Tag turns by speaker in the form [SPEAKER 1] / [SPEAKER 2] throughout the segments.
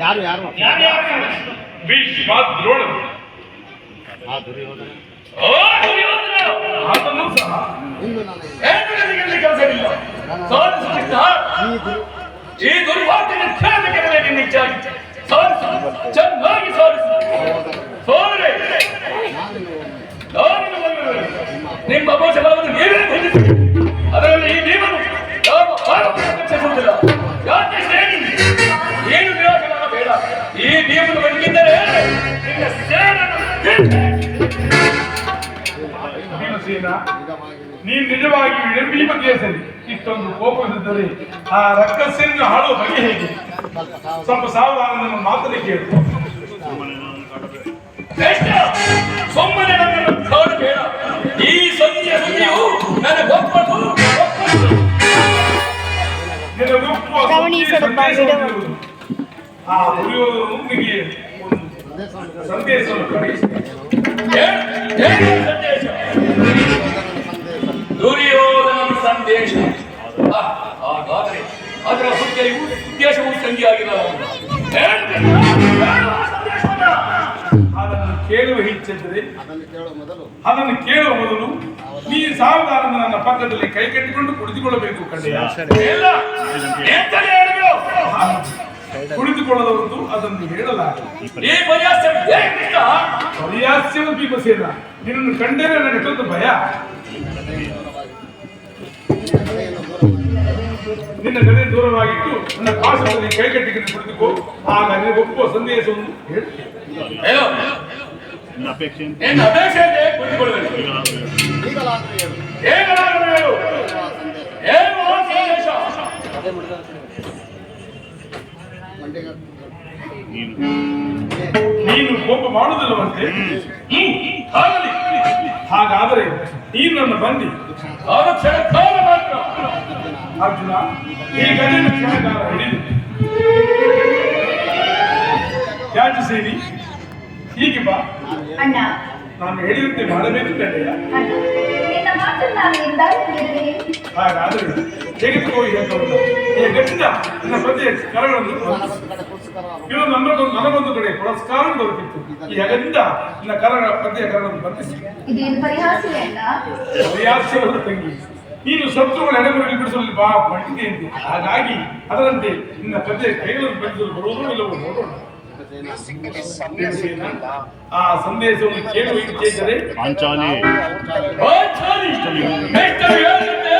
[SPEAKER 1] ಯಾರು ಯಾರು
[SPEAKER 2] ಭೀಷ್ಮ ದ್ರೋಣರು ಅದನ್ನು ಸಹ ಕೆಲಸವಿಲ್ಲ ಈ ದುರ್ವಾರ್ತೆಯನ್ನು ಕೇಳಬೇಕೆಂದರೆ ನಿನ್ನ ಇಚ್ಛೆ ಸಾರಿಸು, ಚೆನ್ನಾಗಿ ಸಾರಿಸು. ಸೋದರೇ, ನಿಮ್ಮ ಮೋಸವನ್ನು ನೀವೇ ಹೊಂದಿಸಿ ಅದರಲ್ಲಿ ಈ ನಿಯಮನು ನಾವು ಆರೋಪಿಸುವುದಿಲ್ಲ. ಯಾಕೆ ಶ್ರೇಣಿ ಏನು ನಿರಾಶನ ಬೇಡ. ಈ ನಿಯಮದ ಬದುಕಿದ್ದರೆ ನಿನ್ನ ಭೀಮಸೇನ, ನೀನು ನಿಜವಾಗಿ ಭೀಮತಿಯ ಸರಿ. ಇಷ್ಟೊಂದು ಕೋಪವಿದ್ದರೆ ಆ ರಕ್ಕಸೆಯನ್ನು ಹಾಳುವ ಬಗೆ ಹೇಗೆ? ಸ್ವಲ್ಪ ಸಾವಧಾನ ಮಾತನ್ನು ಕೇಳು. ಸುಮ್ಮನೆ ನನ್ನನ್ನು ಕಾಡು ಬೇಡ. ಈ ಸಂಧಿಯ ಸುದ್ದಿಯು ನನಗೆ ಒಪ್ಪದು. ಆ ದುರ್ಯೋಧನಿಗೆ ಸಂದೇಶವನ್ನು ಕಳಿಸಿ. ಸಂದೇಶ ದುರ್ಯೋಧನ ಸಂದೇಶ. ಹಾಗಾದರೆ ಅದರ ಉದ್ದೇಶವು ಸಂಧಿಯಾಗಿಲ್ಲ. ಅದನ್ನು ಕೇಳುವ ಹೆಚ್ಚಿದ್ದರೆ ಅದನ್ನು ಕೇಳುವ ಮೊದಲು ನೀ ಸಾವಧಾನ ನನ್ನ ಪಕ್ಕದಲ್ಲಿ ಕೈ ಕಟ್ಟಿಕೊಂಡು ಕುಳಿತುಕೊಳ್ಳಬೇಕು. ಕುಳಿತುಕೊಳ್ಳದವರದ್ದು ಅದನ್ನು ಹೇಳಲಾಗಿದೆ. ಪರ್ಯಾಸ್ಯವು ಭೀಮಸೇನ, ನಿನ್ನನ್ನು ಕಂಡರೆ ನನಗೆ ಎಷ್ಟೊಂದು ಭಯ. ನಿನ್ನ ಗದೆ ದೂರವಾಗಿಟ್ಟು ನನ್ನ ಪಾಶದಲ್ಲಿ ಕೈಗಟ್ಟಿಕೊಂಡು ಕುಳಿತುಕೋ. ಆಗ ನಿನಗೆ ಒಪ್ಪುವ ಸಂದೇಶವನ್ನು ಹೇಳು. ಅಪೇಕ್ಷೆ ನೀನು ಕೋಪ ಮಾಡುವುದಿಲ್ಲವಂತೆ. ಹಾಗಾದರೆ ನೀನು ನನ್ನ ಬಂದಿ ಕ್ಷಣಕಾಲ ಮಾತ್ರ. ಅರ್ಜುನ, ಈ ಗಜನ ಕ್ಷಣಕಾಲ ಹಿಡಿದು ಯಾಚಿಸೇರಿ ಹೀಗೆ ಬಾ. ನಾನು ಹೇಳಿದಂತೆ ಮಾಡಬೇಕು ಕಡೆಯ. ಹಾಗಾದರೆ ತೆಗೆದುಕೋ ಈ ಹೆಗ್ಗವನ್ನು. ಈ ಗಟ್ಟಿದ ನನ್ನ ಪ್ರತಿ ಕರಗಳನ್ನು ಇದು ನನಗೊಂದು ಕಡೆ ಪುರಸ್ಕಾರ ದೊರಕಿತ್ತು. ಈ ಹೆಗದಿಂದ ನನ್ನ ಕರಗಳ ಪ್ರತಿಯ ಕರಗಳನ್ನು ಬಂಧಿಸಿ. ಪರ್ಯಾಸ್ಯವನ್ನು ತಂಗಿ ನೀನು ಶತ್ರುಗಳ ಎಡೆಮುರುಗಿ ಬಿಡಿಸಲು ಬಾ ಮಟ್ಟಿಗೆ ಎಂದೆ. ಹಾಗಾಗಿ ಅದರಂತೆ ನಿನ್ನ ಪ್ರತಿಯ ಕೈಗಳನ್ನು ಬಂಧಿಸಲು ಬರುವುದೋ ಇಲ್ಲವೋ ನೋಡೋಣ. ಆ ಸಂದೇಶವನ್ನು ಕೇಳುವ ಇಚ್ಛೆ ಪಾಂಚಾಲಿ
[SPEAKER 3] ಯಾವ ರೀತಿ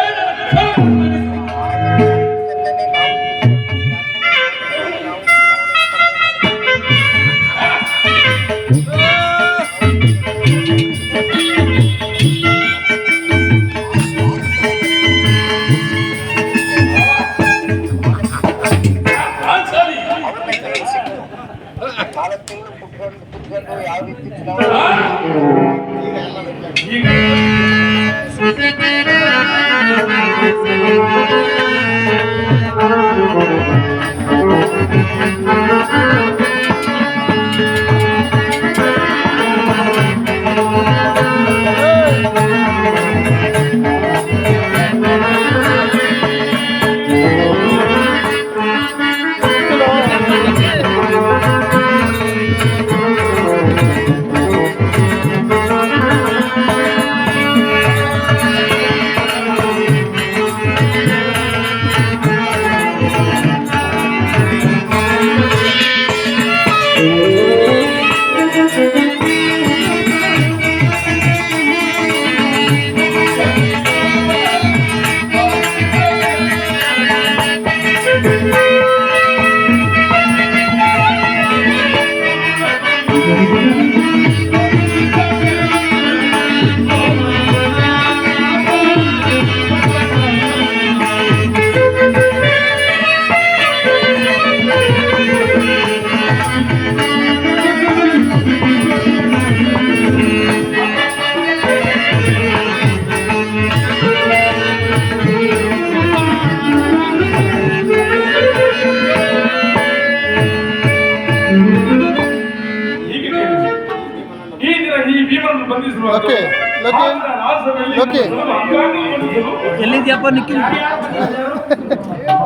[SPEAKER 1] ಎಲ್ಲಿದ್ಯಪ್ಪ ನಿಖಿಲ್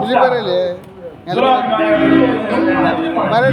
[SPEAKER 1] ಇಲ್ಲಿ ಬರಲಿ ಬರಲಿ